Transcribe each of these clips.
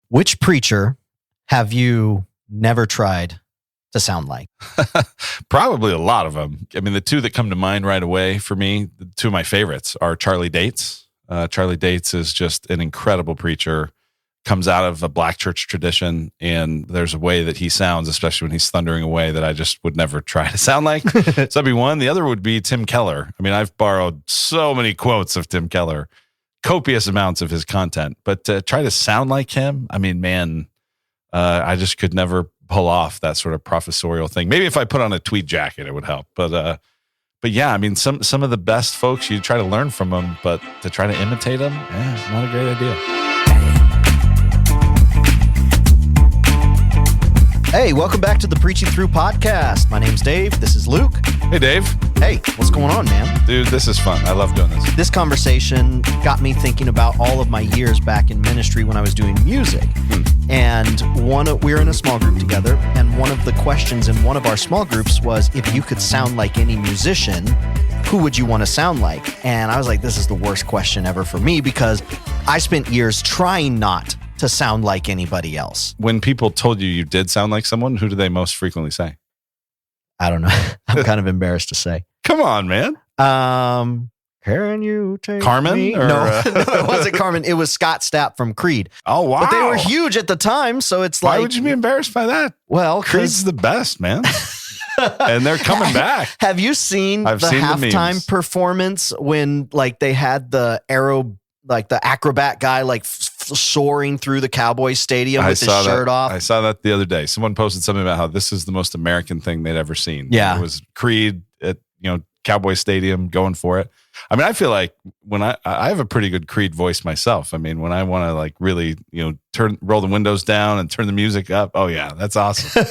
Which preacher have you never tried to sound like? Probably a lot of them. I mean, the two that come to mind right away for me, the two of my favorites are Charlie Dates. Charlie Dates is just an incredible preacher, comes out of a black church tradition, and there's a way that he sounds, especially when he's thundering away, that I just would never try to sound like. So that'd be one. The other would be Tim Keller. I mean, I've borrowed so many quotes of Tim Keller, copious amounts of his content, but to try to sound like him, I mean, man, I just could never pull off that sort of professorial thing. Maybe if I put on a tweed jacket, it would help. But yeah, I mean, some of the best folks, you try to learn from them, but to try to imitate them, not a great idea. Hey, welcome back to the Preaching Through podcast. My name's Dave. This is Luke. Hey, Dave. Hey, what's going on, man? Dude, this is fun. I love doing this. This conversation got me thinking about all of my years back in ministry when I was doing music. And we were in a small group together, and one of the questions in one of our small groups was, if you could sound like any musician, who would you want to sound like? And I was like, this is the worst question ever for me, because I spent years trying not to sound like anybody else. When people told you did sound like someone, who do they most frequently say? I don't know. I'm kind of embarrassed to say. Come on, man. Can you take Carmen? me? Or, no, it wasn't Carmen. It was Scott Stapp from Creed. Oh, wow. But they were huge at the time, so it's like... Why would you be embarrassed by that? Well, Creed's the best, man. And they're coming back. Have you seen the halftime performance when like they had the acrobat guy soaring through the Cowboys stadium with his shirt off? I saw that the other day. Someone posted something about how this is the most American thing they'd ever seen. Yeah. It was Creed at Cowboy Stadium going for it. I mean, I feel like when I have a pretty good Creed voice myself. I mean, when I want to like really, roll the windows down and turn the music up. Oh yeah, that's awesome.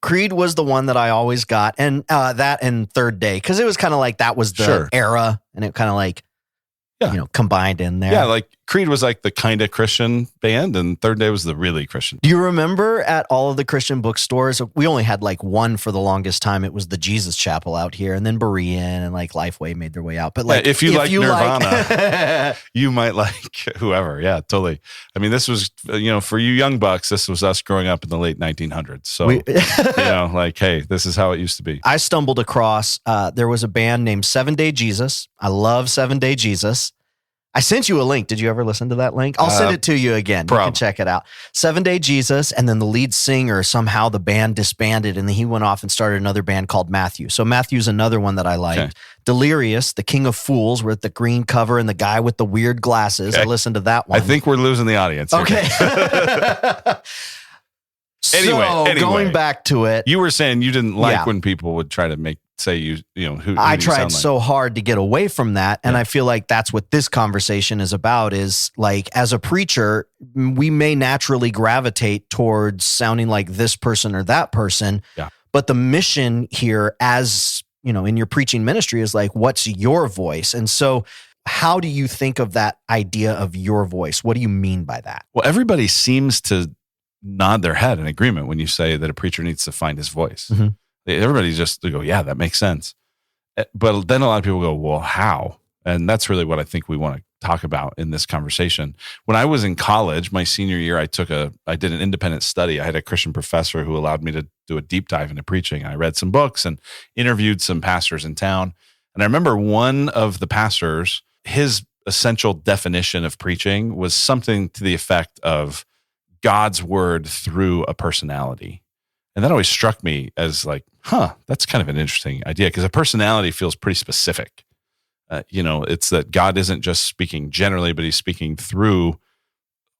Creed was the one that I always got. And that and Third Day, because it was kind of like that was the era, and it kind of like, combined in there. Yeah, like Creed was like the kind of Christian band, and Third Day was the really Christian. Do you remember at all of the Christian bookstores, we only had like one for the longest time. It was the Jesus Chapel out here, and then Berean and like Lifeway made their way out. But like, if you like Nirvana, you might like whoever. Yeah, totally. I mean, this was, for you young bucks, this was us growing up in the late 1900s. So, like, hey, this is how it used to be. I stumbled across, there was a band named 7 Day Jesus. I love 7 Day Jesus. I sent you a link. Did you ever listen to that link? I'll send it to you again. You can check it out. 7 Day Jesus, and then the lead singer, somehow the band disbanded, and then he went off and started another band called Matthew. So Matthew's another one that I liked. Okay. Delirious, the King of Fools, with the green cover and the guy with the weird glasses. Okay. I listened to that one. I think we're losing the audience. Okay. Anyway, going back to it. You were saying you didn't like when people would try to say who I tried so hard to get away from that. And I feel like that's what this conversation is about, is like, as a preacher, we may naturally gravitate towards sounding like this person or that person. Yeah. But the mission here, as in your preaching ministry, is like, what's your voice? And so how do you think of that idea of your voice? What do you mean by that? Well, everybody seems to nod their head in agreement when you say that a preacher needs to find his voice. Mm-hmm. Everybody just go, yeah, that makes sense. But then a lot of people go, well, how? And that's really what I think we want to talk about in this conversation. When I was in college, my senior year, I did an independent study. I had a Christian professor who allowed me to do a deep dive into preaching. I read some books and interviewed some pastors in town. And I remember one of the pastors, his essential definition of preaching was something to the effect of God's word through a personality. And that always struck me as like, that's kind of an interesting idea, because a personality feels pretty specific. It's that God isn't just speaking generally, but he's speaking through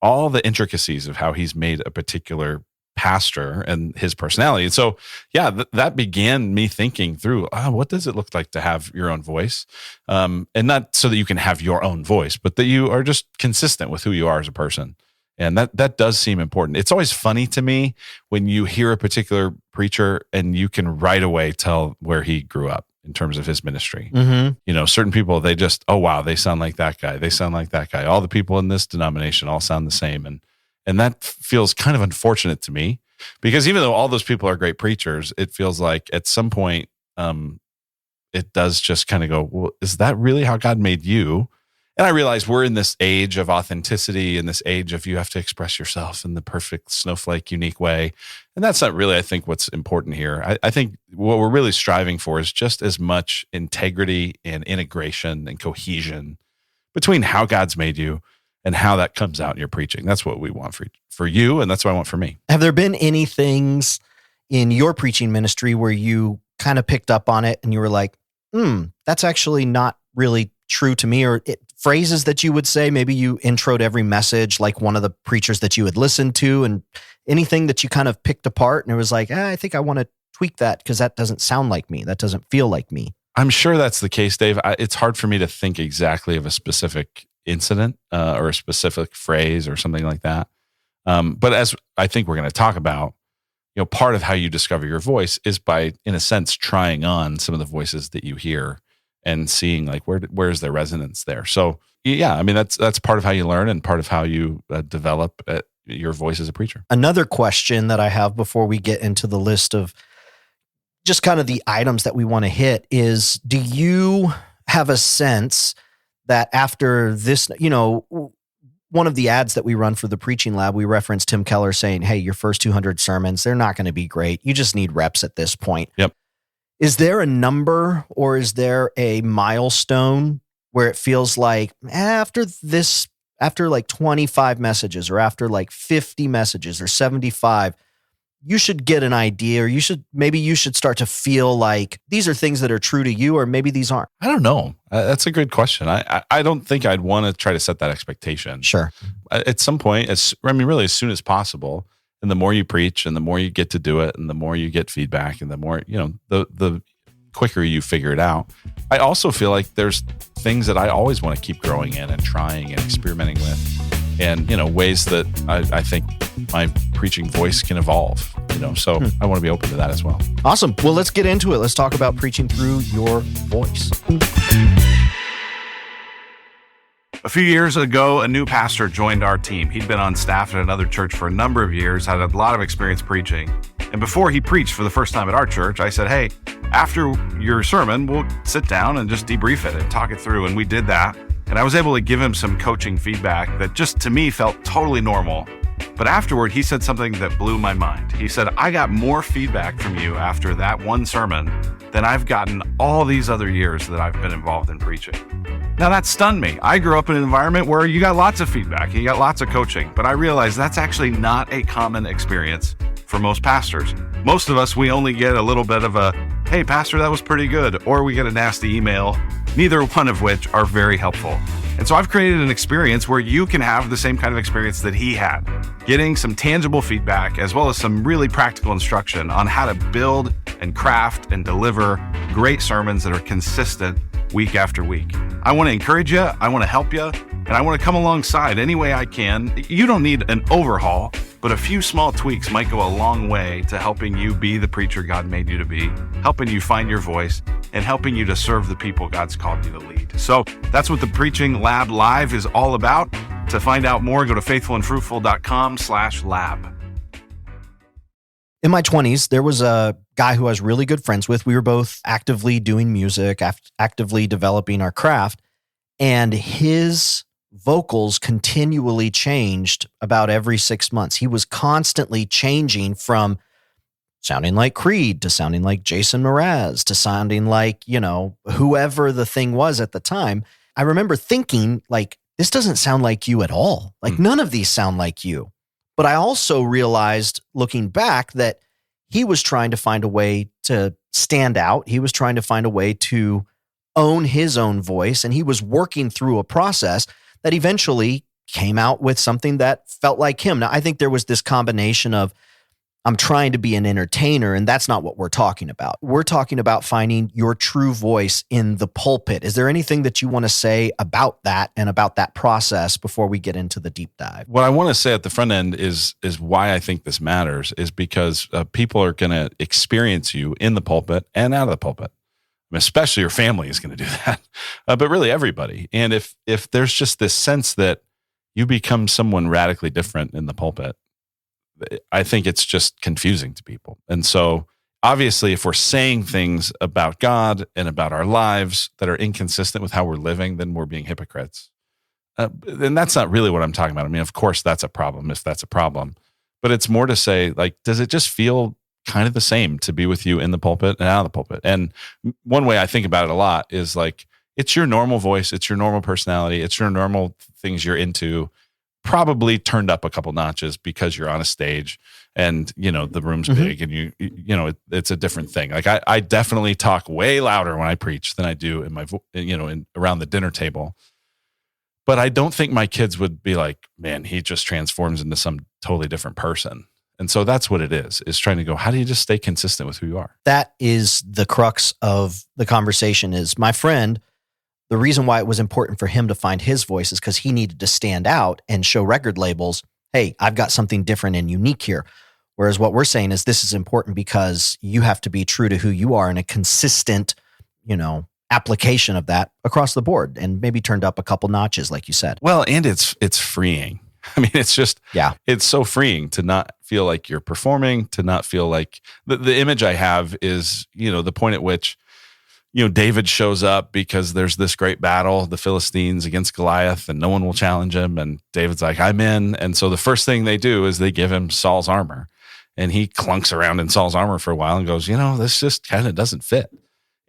all the intricacies of how he's made a particular pastor and his personality. And so, that began me thinking through, what does it look like to have your own voice? And not so that you can have your own voice, but that you are just consistent with who you are as a person. And that does seem important. It's always funny to me when you hear a particular preacher and you can right away tell where he grew up in terms of his ministry. Mm-hmm. Certain people, they just, oh, wow, they sound like that guy. They sound like that guy. All the people in this denomination all sound the same. And that feels kind of unfortunate to me, because even though all those people are great preachers, it feels like at some point it does just kind of go, well, is that really how God made you? And I realize we're in this age of authenticity, in this age of you have to express yourself in the perfect snowflake, unique way. And that's not really, I think, what's important here. I think what we're really striving for is just as much integrity and integration and cohesion between how God's made you and how that comes out in your preaching. That's what we want for you, and that's what I want for me. Have there been any things in your preaching ministry where you kind of picked up on it and you were like, that's actually not really true to me, or phrases that you would say, maybe you introed every message like one of the preachers that you had listened to, and anything that you kind of picked apart and it was like, I think I want to tweak that because that doesn't sound like me. That doesn't feel like me. I'm sure that's the case, Dave. It's hard for me to think exactly of a specific incident or a specific phrase or something like that. But as I think we're going to talk about, part of how you discover your voice is by, in a sense, trying on some of the voices that you hear and seeing like where's their resonance there. So yeah, I mean that's part of how you learn and part of how you develop your voice as a preacher. Another question that I have before we get into the list of just kind of the items that we want to hit is, do you have a sense that after this, one of the ads that we run for the Preaching Lab, we referenced Tim Keller saying, hey, your first 200 sermons, they're not going to be great. You just need reps at this point. Yep. Is there a number or is there a milestone where it feels like after like 25 messages or after like 50 messages or 75, you should get an idea, or you should start to feel like these are things that are true to you, or maybe these aren't? I don't know. That's a good question. I don't think I'd want to try to set that expectation. Sure. At some point, really as soon as possible. And the more you preach and the more you get to do it and the more you get feedback and the more, the quicker you figure it out. I also feel like there's things that I always want to keep growing in and trying and experimenting with, and, ways that I think my preaching voice can evolve, so I want to be open to that as well. Awesome. Well, let's get into it. Let's talk about preaching through your voice. A few years ago, a new pastor joined our team. He'd been on staff at another church for a number of years, had a lot of experience preaching. And before he preached for the first time at our church, I said, hey, after your sermon, we'll sit down and just debrief it and talk it through. And we did that. And I was able to give him some coaching feedback that just to me felt totally normal. But afterward, he said something that blew my mind. He said, I got more feedback from you after that one sermon than I've gotten all these other years that I've been involved in preaching. Now that stunned me. I grew up in an environment where you got lots of feedback, you got lots of coaching, but I realized that's actually not a common experience for most pastors. Most of us, we only get a little bit of a, hey, pastor, that was pretty good, or we get a nasty email, neither one of which are very helpful. And so I've created an experience where you can have the same kind of experience that he had, getting some tangible feedback as well as some really practical instruction on how to build and craft and deliver great sermons that are consistent week after week. I want to encourage you, I want to help you, and I want to come alongside any way I can. You don't need an overhaul, but a few small tweaks might go a long way to helping you be the preacher God made you to be, helping you find your voice, and helping you to serve the people God's called you to lead. So that's what the Preaching Lab Live is all about. To find out more, go to faithfulandfruitful.com/lab. In my 20s, there was a guy who I was really good friends with. We were both actively doing music, actively developing our craft, and his vocals continually changed about every 6 months. He was constantly changing from sounding like Creed to sounding like Jason Mraz to sounding like, whoever the thing was at the time. I remember thinking, like, this doesn't sound like you at all. Like, none of these sound like you. But I also realized, looking back, that he was trying to find a way to stand out. He was trying to find a way to own his own voice, and he was working through a process that eventually came out with something that felt like him. Now, I think there was this combination of, I'm trying to be an entertainer, and that's not what we're talking about. We're talking about finding your true voice in the pulpit. Is there anything that you want to say about that and about that process before we get into the deep dive? What I want to say at the front end is why I think this matters is because people are going to experience you in the pulpit and out of the pulpit. I mean, especially your family is going to do that, but really everybody. And if there's just this sense that you become someone radically different in the pulpit, I think it's just confusing to people. And so obviously, if we're saying things about God and about our lives that are inconsistent with how we're living, then we're being hypocrites. and that's not really what I'm talking about. I mean, of course that's a problem if that's a problem, but it's more to say, like, does it just feel kind of the same to be with you in the pulpit and out of the pulpit? And one way I think about it a lot is like, it's your normal voice, it's your normal personality, it's your normal things you're into, probably turned up a couple notches because you're on a stage and, you know, the room's big and it's a different thing. Like I definitely talk way louder when I preach than I do in my, around the dinner table. But I don't think my kids would be like, man, he just transforms into some totally different person. And so that's what it is trying to go, how do you just stay consistent with who you are? That is the crux of the conversation. Is my friend, the reason why it was important for him to find his voice is because he needed to stand out and show record labels, hey, I've got something different and unique here. Whereas what we're saying is this is important because you have to be true to who you are in a consistent, application of that across the board, and maybe turned up a couple notches, like you said. Well, and it's freeing. I mean, it's just, it's so freeing to not feel like you're performing, to not feel like the image I have is, the point at which, David shows up because there's this great battle, the Philistines against Goliath, and no one will challenge him. And David's like, I'm in. And so the first thing they do is they give him Saul's armor, and he clunks around in Saul's armor for a while and goes, this just kind of doesn't fit.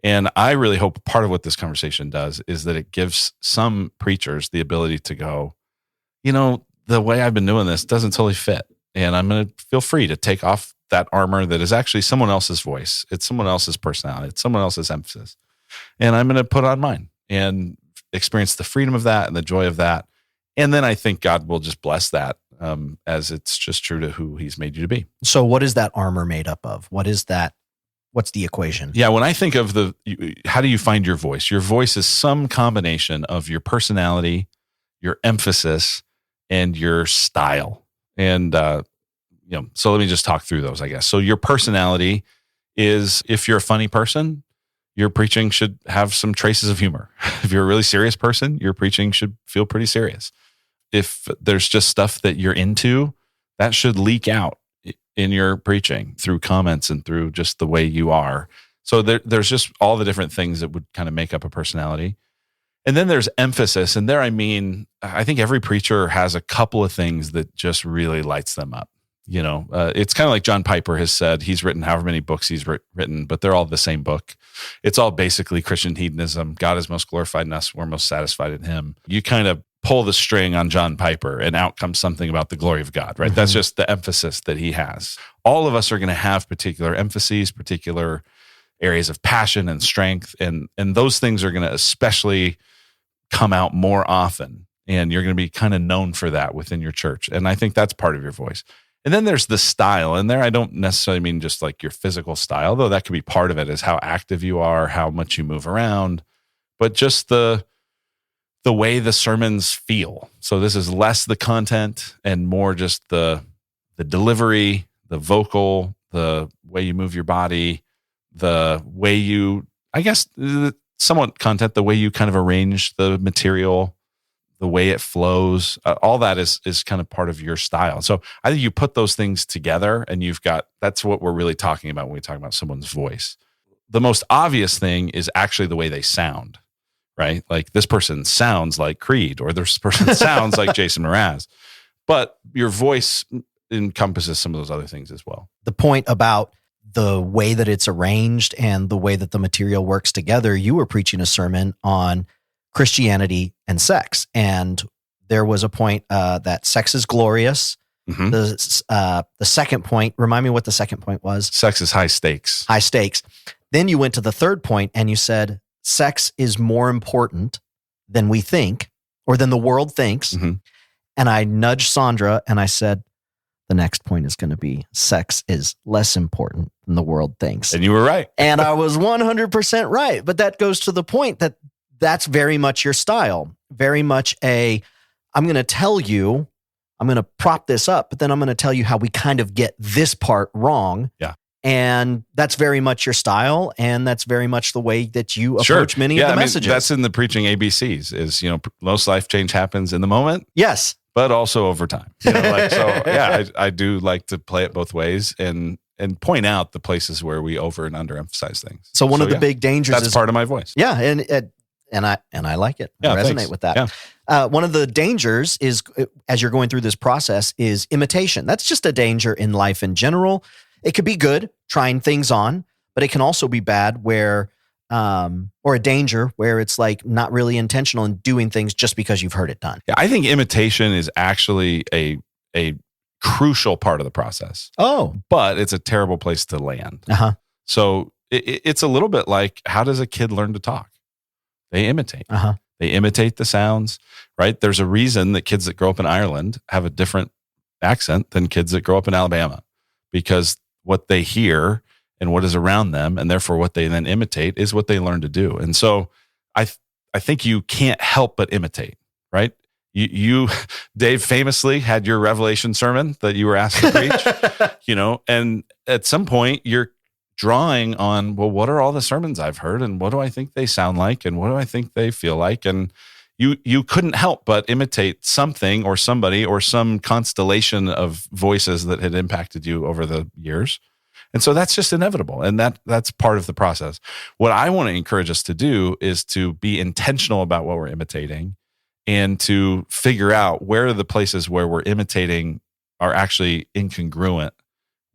And I really hope part of what this conversation does is that it gives some preachers the ability to go, the way I've been doing this doesn't totally fit. And I'm going to feel free to take off that armor that is actually someone else's voice. It's someone else's personality. It's someone else's emphasis. And I'm going to put on mine and experience the freedom of that and the joy of that. And then I think God will just bless that as it's just true to who he's made you to be. So what is that armor made up of? What is that? What's the equation? Yeah, when I think of how do you find your voice? Your voice is some combination of your personality, your emphasis, and your style. And, so let me just talk through those, I guess. So your personality is, if you're a funny person, your preaching should have some traces of humor. If you're a really serious person, your preaching should feel pretty serious. If there's just stuff that you're into, that should leak out in your preaching through comments and through just the way you are. So there's just all the different things that would kind of make up a personality. And then there's emphasis. And there, I think every preacher has a couple of things that just really lights them up. It's kind of like John Piper has said, he's written however many books he's written, but they're all the same book. It's all basically Christian hedonism. God is most glorified in us. We're most satisfied in him. You kind of pull the string on John Piper and out comes something about the glory of God, right? Mm-hmm. That's just the emphasis that he has. All of us are going to have particular emphases, particular areas of passion and strength. And those things are going to especially come out more often. And you're going to be kind of known for that within your church. And I think that's part of your voice. And then there's the style. And there I don't necessarily mean just like your physical style, though that could be part of it, is how active you are, how much you move around, but just the way the sermons feel. So this is less the content and more just the delivery, the vocal, the way you move your body, the way you, I guess, somewhat content, the way you kind of arrange the material, the way it flows, all that is kind of part of your style. So I think you put those things together and that's what we're really talking about when we talk about someone's voice. The most obvious thing is actually the way they sound, right? Like this person sounds like Creed, or this person sounds like Jason Mraz, but your voice encompasses some of those other things as well. The point about the way that it's arranged and the way that the material works together, you were preaching a sermon on Christianity and sex. And there was a point that sex is glorious. Mm-hmm. The second point, remind me what the second point was. Sex is high stakes. High stakes. Then you went to the third point and you said, sex is more important than we think, or than the world thinks. Mm-hmm. And I nudged Sandra and I said, the next point is going to be sex is less important than the world thinks. And you were right. And I was 100% right. But that goes to the point that that's very much your style. Very much I'm going to tell you, I'm going to prop this up, but then I'm going to tell you how we kind of get this part wrong. Yeah. And that's very much your style. And that's very much the way that you approach many of the messages. That's in the preaching ABCs is, most life change happens in the moment. Yes. But also over time. I do like to play it both ways and point out the places where we over and under emphasize things. So one of the big dangers is part of my voice. Yeah. And I like it. I resonate with that. One of the dangers is, as you're going through this process, is imitation. That's just a danger in life in general. It could be good, trying things on, but it can also be bad where, or a danger where it's like not really intentional in doing things just because you've heard it done. Yeah, I think imitation is actually a crucial part of the process. Oh, but it's a terrible place to land. So it's a little bit like, how does a kid learn to talk? They imitate. They imitate the sounds, right? There's a reason that kids that grow up in Ireland have a different accent than kids that grow up in Alabama, because what they hear and what is around them, and therefore what they then imitate, is what they learn to do. And so I think you can't help but imitate, right? You Dave, famously had your Revelation sermon that you were asked to preach, and at some point you're drawing on, well, what are all the sermons I've heard, and what do I think they sound like, and what do I think they feel like? And you couldn't help but imitate something or somebody or some constellation of voices that had impacted you over the years. And so that's just inevitable. And that's part of the process. What I want to encourage us to do is to be intentional about what we're imitating, and to figure out where are the places where we're imitating are actually incongruent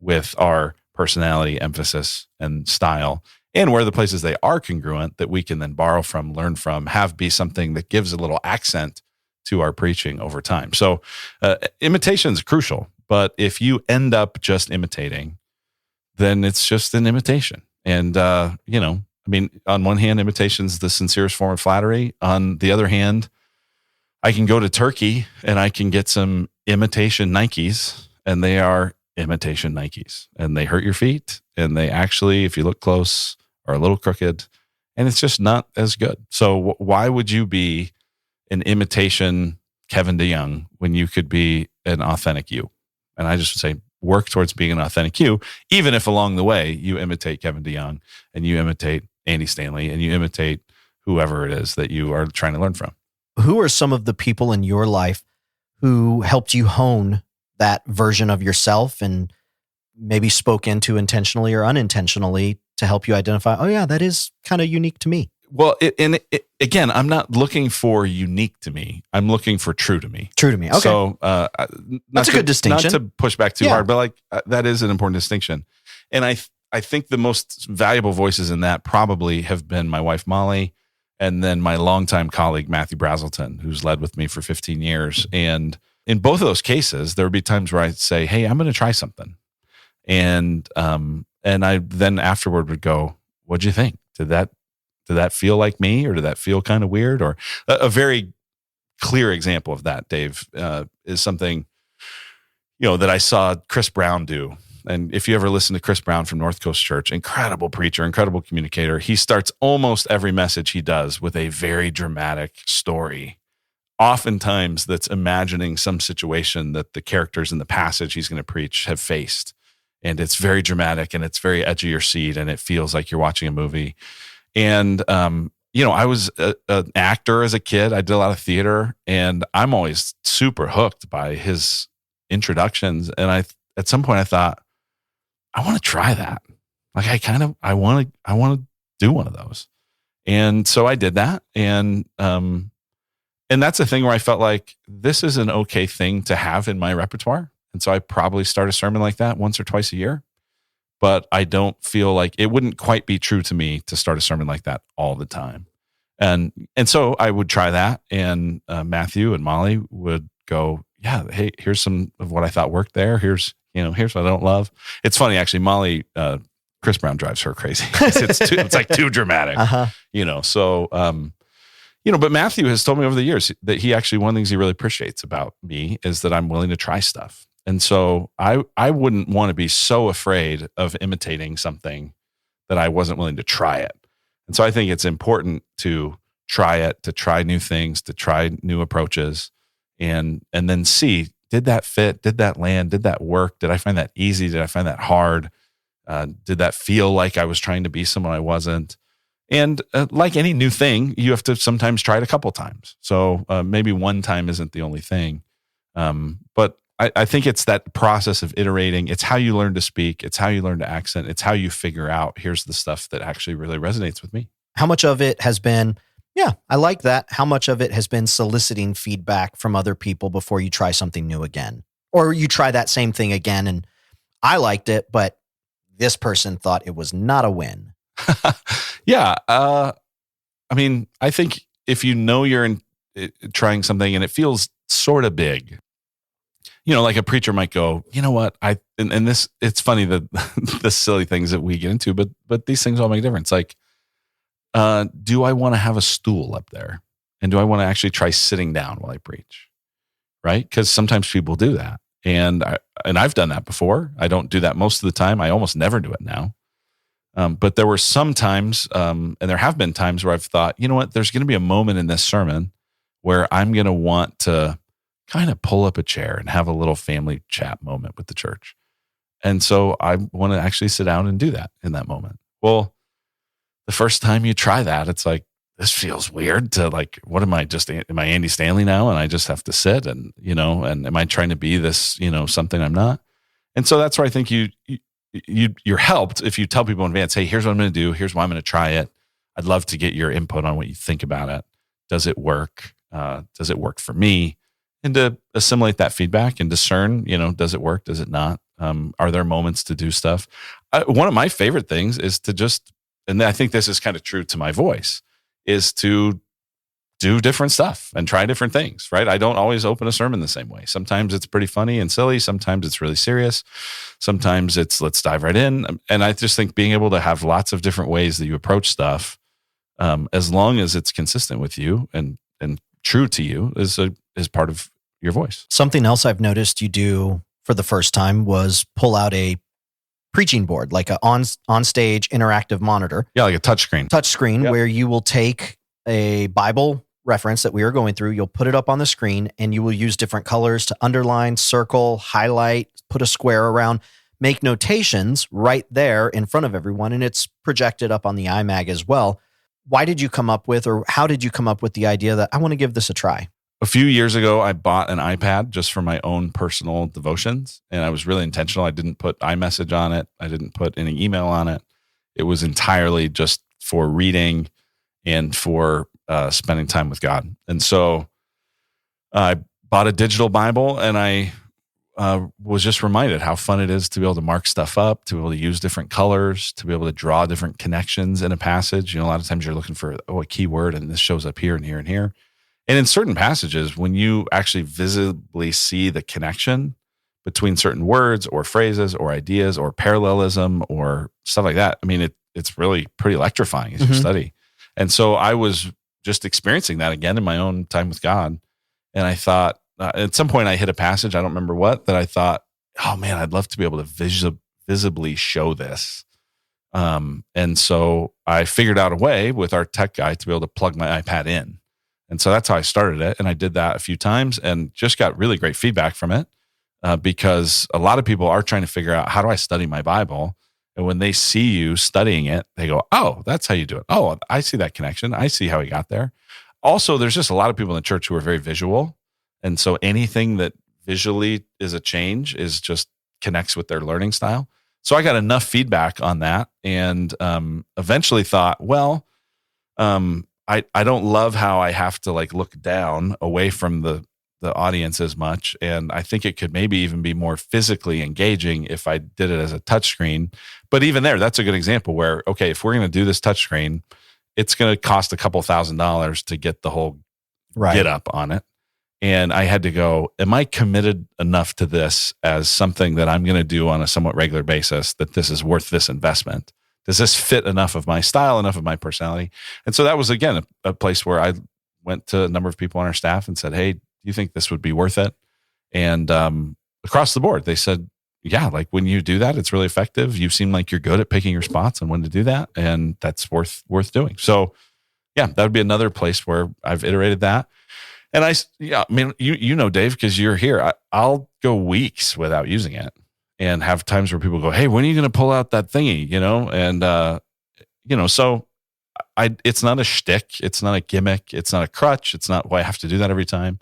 with our personality, emphasis, and style, and where are the places they are congruent that we can then borrow from, learn from, have be something that gives a little accent to our preaching over time. So imitation is crucial, but if you end up just imitating, then it's just an imitation. And, on one hand, imitation is the sincerest form of flattery. On the other hand, I can go to Turkey and I can get some imitation Nikes, and they are imitation Nikes, and they hurt your feet, and they actually, if you look close, are a little crooked, and it's just not as good. So why would you be an imitation Kevin DeYoung when you could be an authentic you? And I just say, work towards being an authentic you, even if along the way you imitate Kevin DeYoung and you imitate Andy Stanley and you imitate whoever it is that you are trying to learn from. Who are some of the people in your life who helped you hone that version of yourself and maybe spoke into intentionally or unintentionally to help you identify, oh yeah, that is kind of unique to me? Well, again, I'm not looking for unique to me. I'm looking for true to me. True to me. Okay. So that's a good distinction. Not to push back too hard, but that is an important distinction. And I think the most valuable voices in that probably have been my wife, Molly, and then my longtime colleague, Matthew Brazelton, who's led with me for 15 years. And in both of those cases, there would be times where I'd say, hey, I'm going to try something. And I then afterward would go, what'd you think? Did that feel like me, or did that feel kind of weird? Or a very clear example of that, Dave, is something, that I saw Chris Brown do. And if you ever listen to Chris Brown from North Coast Church, incredible preacher, incredible communicator, he starts almost every message he does with a very dramatic story. Oftentimes that's imagining some situation that the characters in the passage he's going to preach have faced. And it's very dramatic, and it's very edge of your seat, and it feels like you're watching a movie. And, I was an actor as a kid. I did a lot of theater, and I'm always super hooked by his introductions. And at some point I thought, I want to try that. Like I want to do one of those. And so I did that. And that's a thing where I felt like this is an okay thing to have in my repertoire. And so I probably start a sermon like that once or twice a year. But I don't feel like it wouldn't quite be true to me to start a sermon like that all the time. And so I would try that. And Matthew and Molly would go, yeah, hey, here's some of what I thought worked there. Here's what I don't love. It's funny, actually, Molly, Chris Brown drives her crazy. It's like too dramatic, So, but Matthew has told me over the years that one of the things he really appreciates about me is that I'm willing to try stuff. And so I wouldn't want to be so afraid of imitating something that I wasn't willing to try it. And so I think it's important to try it, to try new things, to try new approaches, and then see, did that fit? Did that land? Did that work? Did I find that easy? Did I find that hard? Did that feel like I was trying to be someone I wasn't? And like any new thing, you have to sometimes try it a couple times. So maybe one time isn't the only thing. But I think it's that process of iterating. It's how you learn to speak. It's how you learn to accent. It's how you figure out, here's the stuff that actually really resonates with me. How much of it has been Yeah, I like that. How much of it has been soliciting feedback from other people before you try something new again? Or you try that same thing again and I liked it, but this person thought it was not a win. Yeah. I mean, I think if you know you're trying something and it feels sort of big, like a preacher might go, you know what? And this, it's funny that the silly things that we get into, but these things all make a difference. Like, do I want to have a stool up there? And do I want to actually try sitting down while I preach? Right? Because sometimes people do that. And I've done that before. I don't do that most of the time. I almost never do it now. But there were some times, and there have been times where I've thought, you know what? There's going to be a moment in this sermon where I'm going to want to kind of pull up a chair and have a little family chat moment with the church. And so I want to actually sit down and do that in that moment. Well, the first time you try that, it's like, this feels weird to like, what am I Andy Stanley now? And I just have to sit and, and am I trying to be this, something I'm not? And so that's where I think you're helped if you tell people in advance, hey, here's what I'm going to do. Here's why I'm going to try it. I'd love to get your input on what you think about it. Does it work? Does it work for me? And to assimilate that feedback and discern, does it work? Does it not? Are there moments to do stuff? One of my favorite things is to just, and I think this is kind of true to my voice, is to do different stuff and try different things, right? I don't always open a sermon the same way. Sometimes it's pretty funny and silly. Sometimes it's really serious. Sometimes it's let's dive right in. And I just think being able to have lots of different ways that you approach stuff, as long as it's consistent with you and true to you, is part of your voice. Something else I've noticed you do for the first time was pull out a preaching board, like a on-stage interactive monitor. Yeah, like a touchscreen. Yep. Where you will take a Bible reference that we are going through, you'll put it up on the screen, and you will use different colors to underline, circle, highlight, put a square around, make notations right there in front of everyone, and it's projected up on the iMac as well. Why did you come up with, or how did you come up with the idea that I want to give this a try? A few years ago, I bought an iPad just for my own personal devotions, and I was really intentional. I didn't put iMessage on it. I didn't put any email on it. It was entirely just for reading and for spending time with God. And so I bought a digital Bible, and I was just reminded how fun it is to be able to mark stuff up, to be able to use different colors, to be able to draw different connections in a passage. A lot of times you're looking for a key word, and this shows up here and here and here. And in certain passages, when you actually visibly see the connection between certain words or phrases or ideas or parallelism or stuff like that, I mean, it's really pretty electrifying as you study. And so I was just experiencing that again in my own time with God. And I thought, at some point I hit a passage, I don't remember what, that I thought, oh man, I'd love to be able to visibly show this. And so I figured out a way with our tech guy to be able to plug my iPad in. And so that's how I started it. And I did that a few times and just got really great feedback from it, because a lot of people are trying to figure out, how do I study my Bible? And when they see you studying it, they go, oh, that's how you do it. Oh, I see that connection. I see how he got there. Also, there's just a lot of people in the church who are very visual. And so anything that visually is a change is just connects with their learning style. So I got enough feedback on that, and eventually thought, well, I don't love how I have to like look down away from the audience as much. And I think it could maybe even be more physically engaging if I did it as a touchscreen. But even there, that's a good example where, okay, if we're going to do this touchscreen, it's going to cost a couple $1,000s to get the whole get up on it. And I had to go, am I committed enough to this as something that I'm going to do on a somewhat regular basis, that this is worth this investment? Does this fit enough of my style, enough of my personality? And so that was, again, a place where I went to a number of people on our staff and said, hey, do you think this would be worth it? And across the board, they said, yeah, like when you do that, it's really effective. You seem like you're good at picking your spots and when to do that. And that's worth doing. So yeah, that would be another place where I've iterated that. And I mean, Dave, because you're here, I'll go weeks without using it. And have times where people go, hey, when are you going to pull out that thingy? And, so it's not a shtick. It's not a gimmick. It's not a crutch. It's not, I have to do that every time,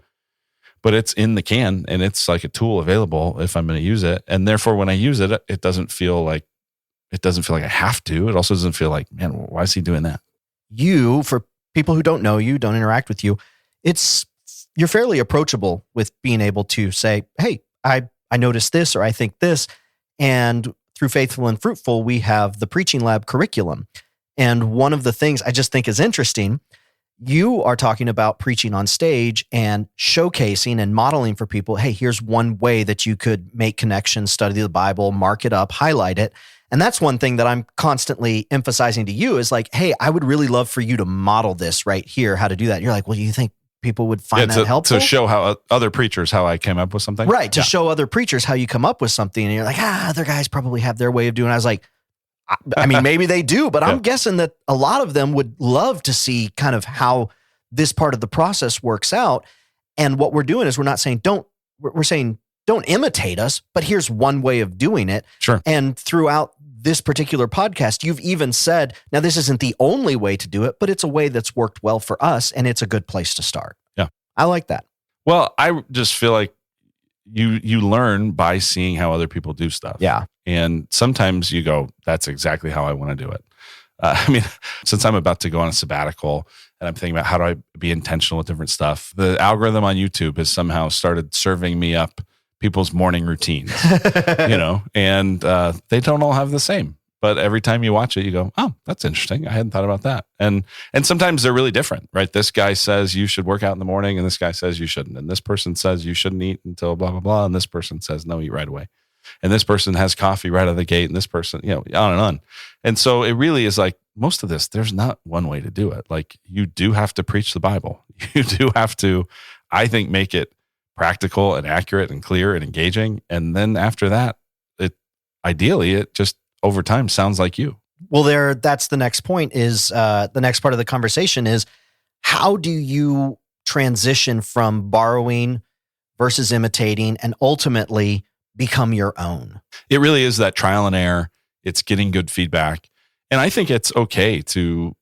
but it's in the can, and it's like a tool available if I'm going to use it. And therefore, when I use it, it doesn't feel like I have to. It also doesn't feel like, man, why is he doing that? You, for people who don't know you, don't interact with you, you're fairly approachable with being able to say, hey, I noticed this, or I think this. And through Faithful and Fruitful, we have the Preaching Lab curriculum. And one of the things I just think is interesting, you are talking about preaching on stage and showcasing and modeling for people, hey, here's one way that you could make connections, study the Bible, mark it up, highlight it. And that's one thing that I'm constantly emphasizing to you is like, hey, I would really love for you to model this right here, how to do that. And you're like, well, you think people would find that helpful? To show how other preachers, how I came up with something? Right, to show other preachers how you come up with something. And you're like, other guys probably have their way of doing it. I was like, I mean, maybe they do, but I'm guessing that a lot of them would love to see kind of how this part of the process works out. And what we're doing is we're saying don't imitate us, but here's one way of doing it. Sure. And throughout this particular podcast, you've even said, now this isn't the only way to do it, but it's a way that's worked well for us, and it's a good place to start. Yeah. I like that. Well, I just feel like you learn by seeing how other people do stuff. Yeah. And sometimes you go, that's exactly how I want to do it. I mean, since I'm about to go on a sabbatical and I'm thinking about how do I be intentional with different stuff, the algorithm on YouTube has somehow started serving me up people's morning routines, and they don't all have the same. But every time you watch it, you go, oh, that's interesting. I hadn't thought about that. And sometimes they're really different, right? This guy says you should work out in the morning, and this guy says you shouldn't. And this person says you shouldn't eat until blah, blah, blah. And this person says, no, eat right away. And this person has coffee right out of the gate. And this person, on and on. And so it really is like most of this, there's not one way to do it. Like you do have to preach the Bible. You do have to, I think, make it practical and accurate and clear and engaging. And then after that, ideally, it just over time sounds like you. Well, that's the next point is the next part of the conversation is how do you transition from borrowing versus imitating and ultimately become your own? It really is that trial and error. It's getting good feedback. And I think it's okay to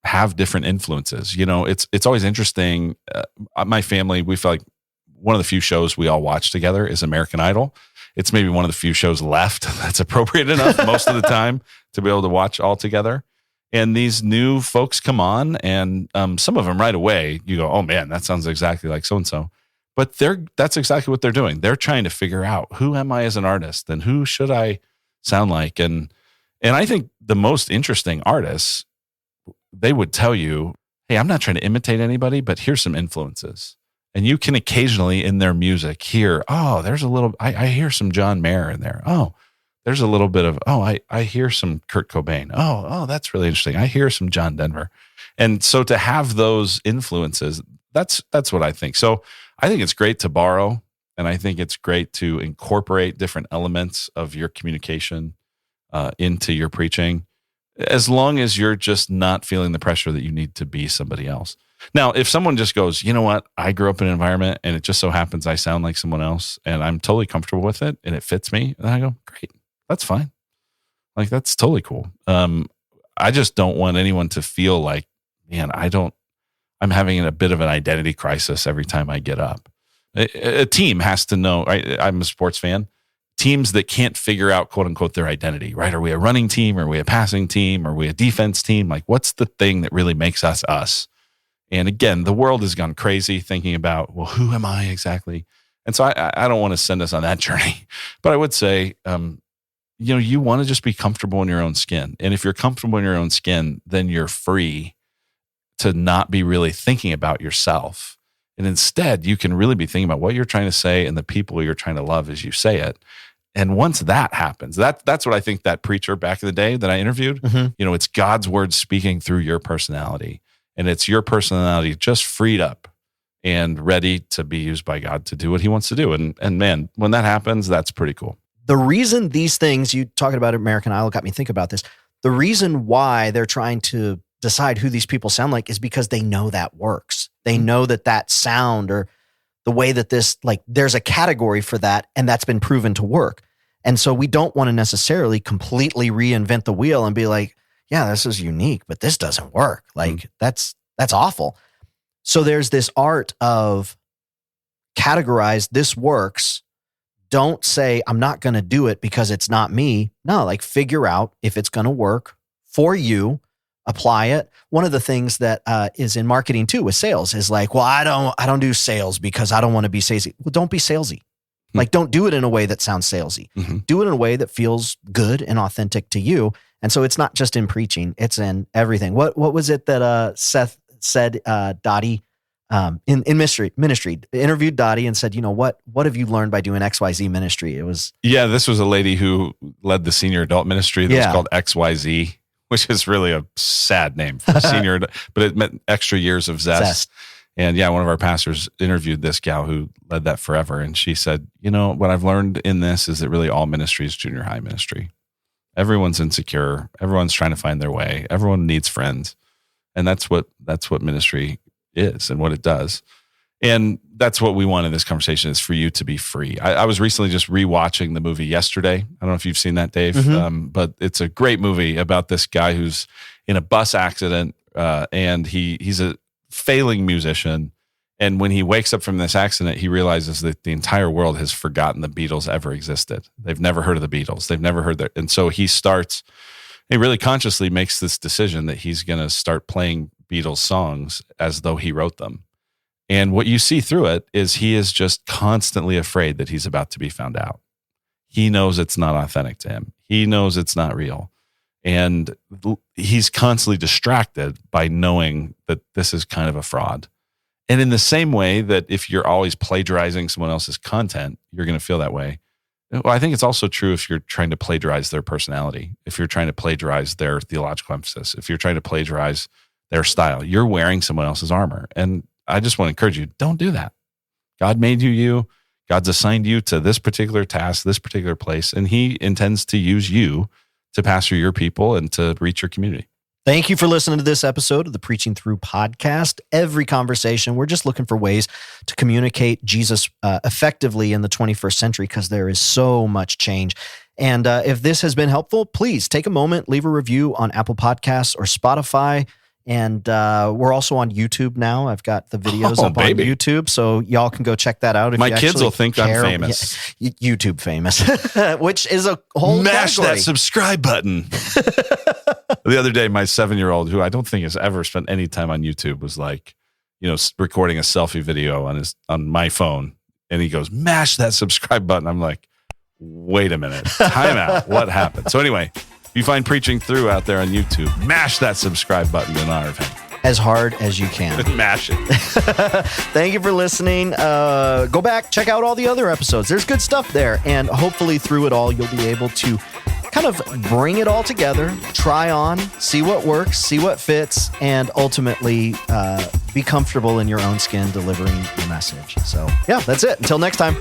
have different influences. It's always interesting. My family, we feel like one of the few shows we all watch together is American Idol. It's maybe one of the few shows left that's appropriate enough most of the time to be able to watch all together. And these new folks come on, and some of them right away, you go, oh man, that sounds exactly like so-and-so. But that's exactly what they're doing. They're trying to figure out, who am I as an artist and who should I sound like? And I think the most interesting artists, they would tell you, hey, I'm not trying to imitate anybody, but here's some influences. And you can occasionally in their music hear, oh, there's a little, I hear some John Mayer in there. Oh, there's a little bit of, I hear some Kurt Cobain. Oh, that's really interesting. I hear some John Denver. And so to have those influences, that's what I think. So I think it's great to borrow, and I think it's great to incorporate different elements of your communication into your preaching, as long as you're just not feeling the pressure that you need to be somebody else. Now, if someone just goes, you know what, I grew up in an environment and it just so happens I sound like someone else and I'm totally comfortable with it and it fits me, and I go, great, that's fine. Like, that's totally cool. I just don't want anyone to feel like, man, I'm having a bit of an identity crisis every time I get up. A team has to know, right? I'm a sports fan. Teams that can't figure out, quote unquote, their identity, right? Are we a running team? Are we a passing team? Are we a defense team? Like, what's the thing that really makes us us? And again, the world has gone crazy thinking about, well, who am I exactly? And so I don't want to send us on that journey, but I would say, you want to just be comfortable in your own skin. And if you're comfortable in your own skin, then you're free to not be really thinking about yourself. And instead, you can really be thinking about what you're trying to say and the people you're trying to love as you say it. And once that happens, that's what I think that preacher back in the day that I interviewed, it's God's word speaking through your personality. And it's your personality just freed up and ready to be used by God to do what he wants to do. And man, when that happens, that's pretty cool. The reason these things, you talking about American Idol got me think about this. The reason why they're trying to decide who these people sound like is because they know that works. They know that sound or the way that this, like, there's a category for that, and that's been proven to work. And so we don't want to necessarily completely reinvent the wheel and be like, yeah, this is unique, but this doesn't work. Like, that's awful. So there's this art of categorize, this works. Don't say, I'm not going to do it because it's not me. No, like, figure out if it's going to work for you apply it. One of the things that is in marketing too with sales is like, well, I don't do sales because I don't want to be salesy. Well, don't be salesy. Like, don't do it in a way that sounds salesy. Do it in a way that feels good and authentic to you. And so it's not just in preaching, it's in everything. What was it that Seth said, Dottie, in ministry, interviewed Dottie and said, what have you learned by doing XYZ ministry? It was... Yeah, this was a lady who led the senior adult ministry that was called XYZ, which is really a sad name for senior, but it meant extra years of zest. And one of our pastors interviewed this gal who led that forever. And she said, what I've learned in this is that really all ministry is junior high ministry. Everyone's insecure. Everyone's trying to find their way. Everyone needs friends. And that's what ministry is and what it does. And that's what we want in this conversation, is for you to be free. I was recently just rewatching the movie Yesterday. I don't know if you've seen that, Dave, but it's a great movie about this guy who's in a bus accident, and he's a failing musician. And when he wakes up from this accident, he realizes that the entire world has forgotten the Beatles ever existed. They've never heard of the Beatles. They've never heard that. And so he really consciously makes this decision that he's going to start playing Beatles songs as though he wrote them. And what you see through it is he is just constantly afraid that he's about to be found out. He knows it's not authentic to him. He knows it's not real. And he's constantly distracted by knowing that this is kind of a fraud. And in the same way that if you're always plagiarizing someone else's content, you're going to feel that way. Well, I think it's also true if you're trying to plagiarize their personality, if you're trying to plagiarize their theological emphasis, if you're trying to plagiarize their style, you're wearing someone else's armor. And I just want to encourage you, don't do that. God made you. God's assigned you to this particular task, this particular place, and he intends to use you to pastor your people and to reach your community. Thank you for listening to this episode of the Preaching Through podcast. Every conversation, we're just looking for ways to communicate Jesus effectively in the 21st century, because there is so much change. And if this has been helpful, please take a moment, leave a review on Apple Podcasts or Spotify. And we're also on YouTube now. I've got the videos up on YouTube, so y'all can go check that out. If my kids will think I'm famous. Yeah, YouTube famous, which is a whole Mash category. That subscribe button. The other day, my 7-year-old, who I don't think has ever spent any time on YouTube, was like, recording a selfie video on my phone, and he goes, "Mash that subscribe button." I'm like, wait a minute, time out. What happened? So anyway, if you find Preaching Through out there on YouTube, mash that subscribe button in honor of him. As hard as you can. Mash it. Thank you for listening. Go back, check out all the other episodes. There's good stuff there. And hopefully through it all, you'll be able to kind of bring it all together, try on, see what works, see what fits, and ultimately be comfortable in your own skin delivering your message. So, yeah, that's it. Until next time.